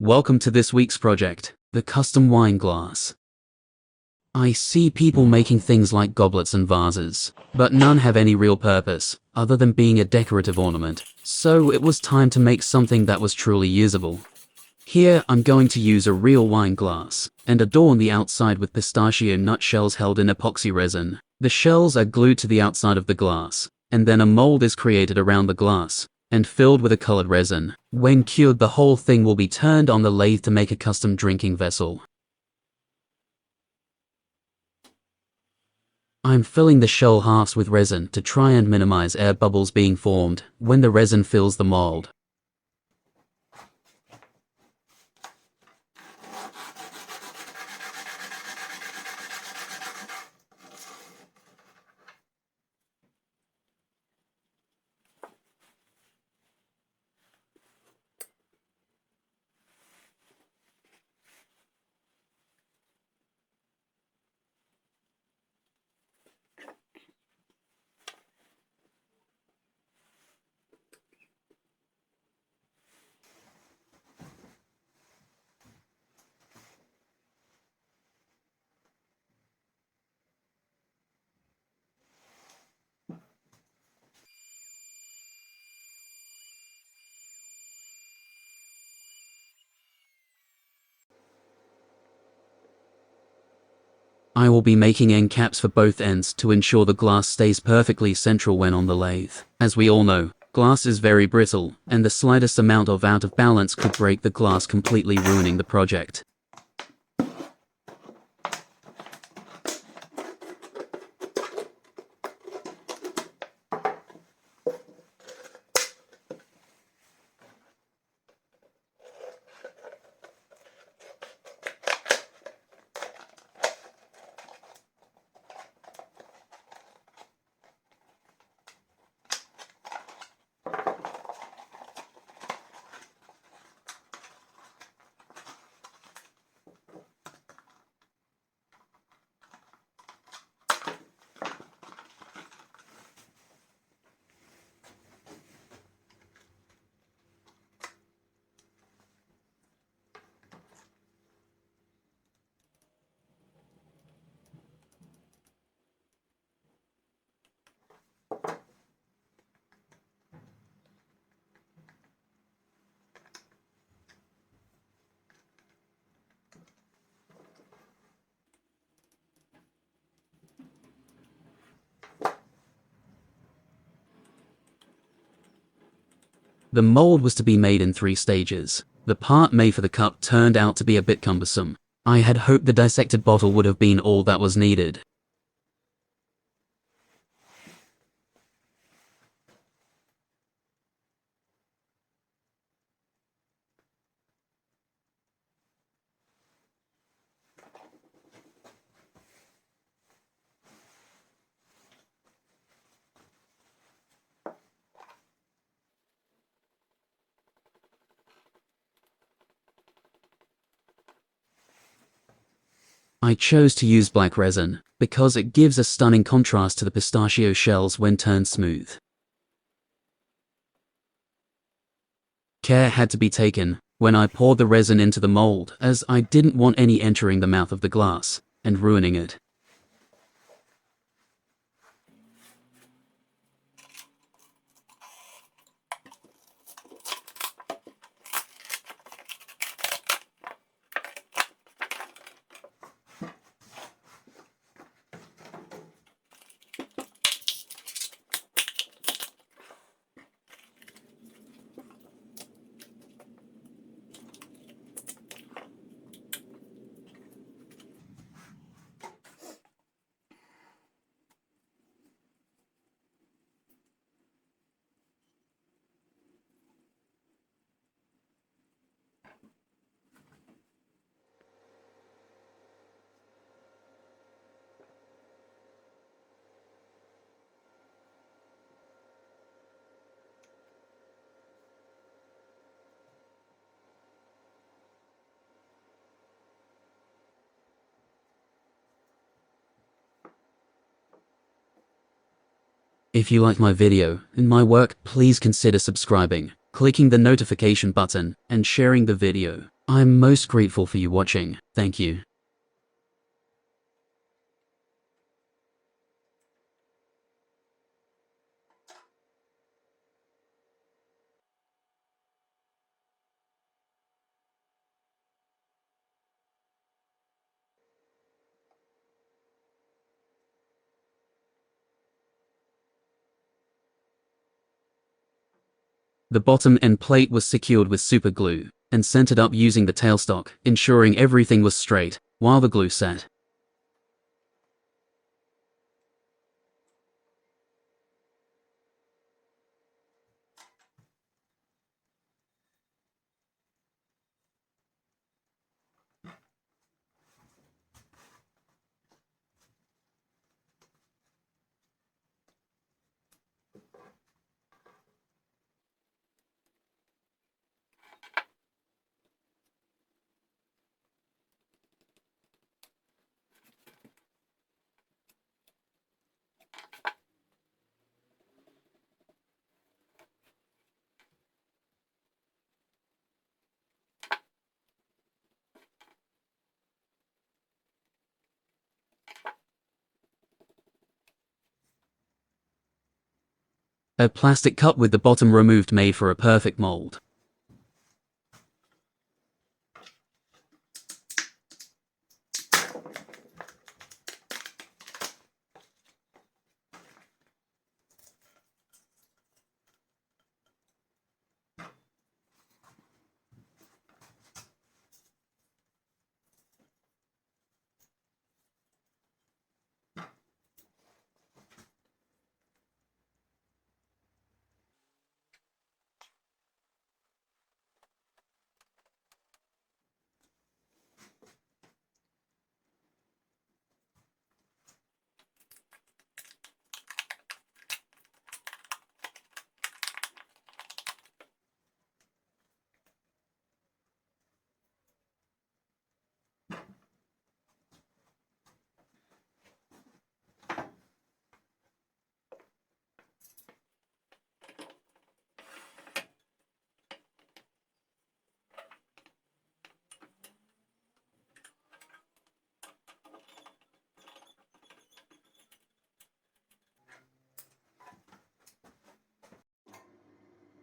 Welcome to this week's project, the custom wine glass. I see people making things like goblets and vases, but none have any real purpose, other than being a decorative ornament, so it was time to make something that was truly usable. Here, I'm going to use a real wine glass, and adorn the outside with pistachio nut shells held in epoxy resin. The shells are glued to the outside of the glass, and then a mold is created around the glass, and filled with a colored resin. When cured, the whole thing will be turned on the lathe to make a custom drinking vessel. I'm filling the shell halves with resin to try and minimize air bubbles being formed when the resin fills the mold. I will be making end caps for both ends to ensure the glass stays perfectly central when on the lathe. As we all know, glass is very brittle, and the slightest amount of out of balance could break the glass, completely ruining the project. The mold was to be made in 3 stages. The part made for the cup turned out to be a bit cumbersome. I had hoped the dissected bottle would have been all that was needed. I chose to use black resin because it gives a stunning contrast to the pistachio shells when turned smooth. Care had to be taken when I poured the resin into the mold, as I didn't want any entering the mouth of the glass and ruining it. If you like my video and my work, please consider subscribing, clicking the notification button, and sharing the video. I'm most grateful for you watching. Thank you. The bottom end plate was secured with super glue and centered up using the tailstock, ensuring everything was straight while the glue set. A plastic cup with the bottom removed made for a perfect mold.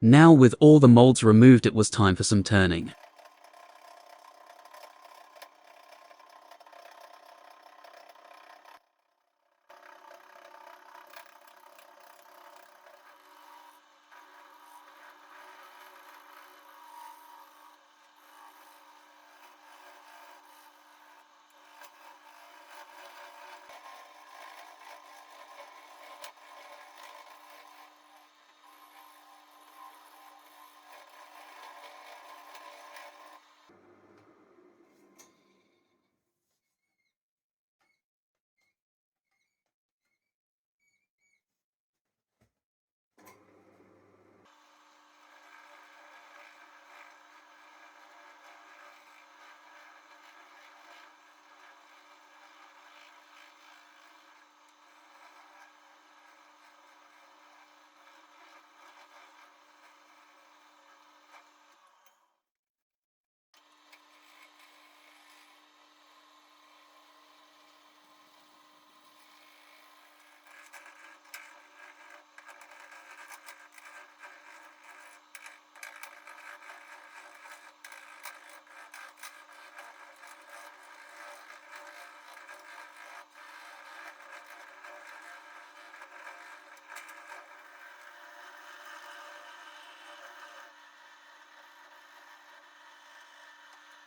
Now with all the molds removed, it was time for some turning.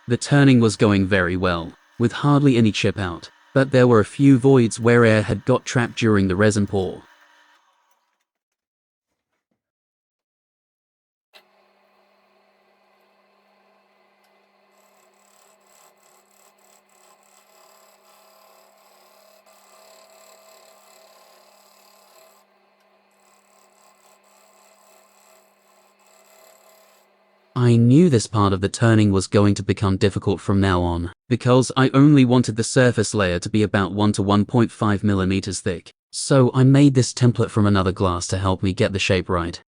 The turning was going very well, with hardly any chip out, but there were a few voids where air had got trapped during the resin pour. I knew this part of the turning was going to become difficult from now on, because I only wanted the surface layer to be about 1 to 1.5 millimeters thick, so I made this template from another glass to help me get the shape right.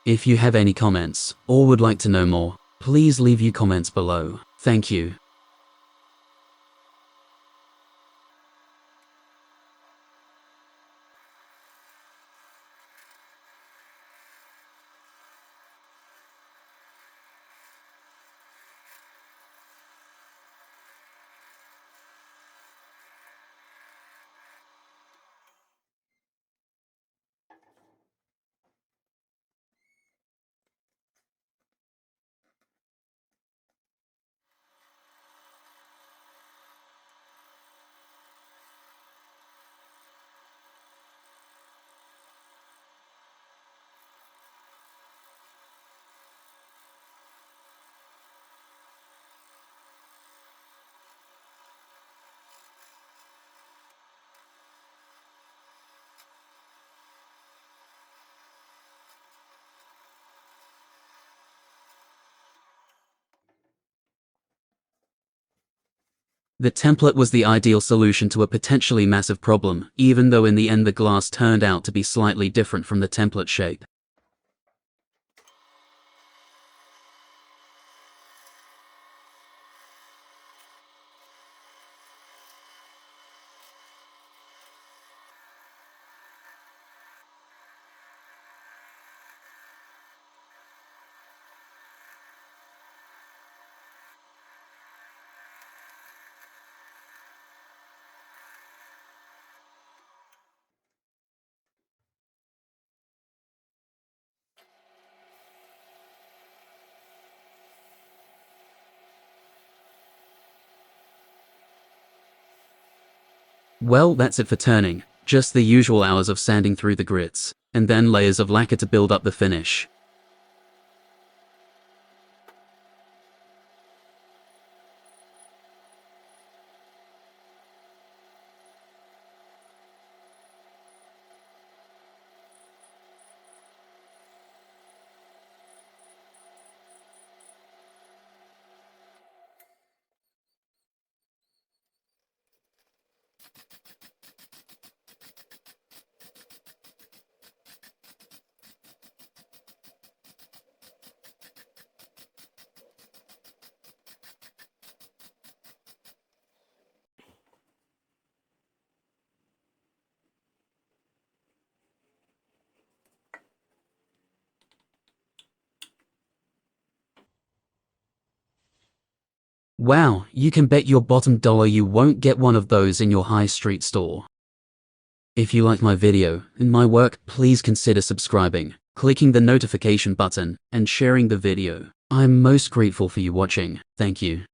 If you have any comments, or would like to know more, please leave your comments below. Thank you. The template was the ideal solution to a potentially massive problem, even though in the end the glass turned out to be slightly different from the template shape. Well, that's it for turning. Just the usual hours of sanding through the grits, and then layers of lacquer to build up the finish. Wow, you can bet your bottom dollar you won't get one of those in your high street store. If you like my video and my work, please consider subscribing, clicking the notification button, and sharing the video. I'm most grateful for you watching. Thank you.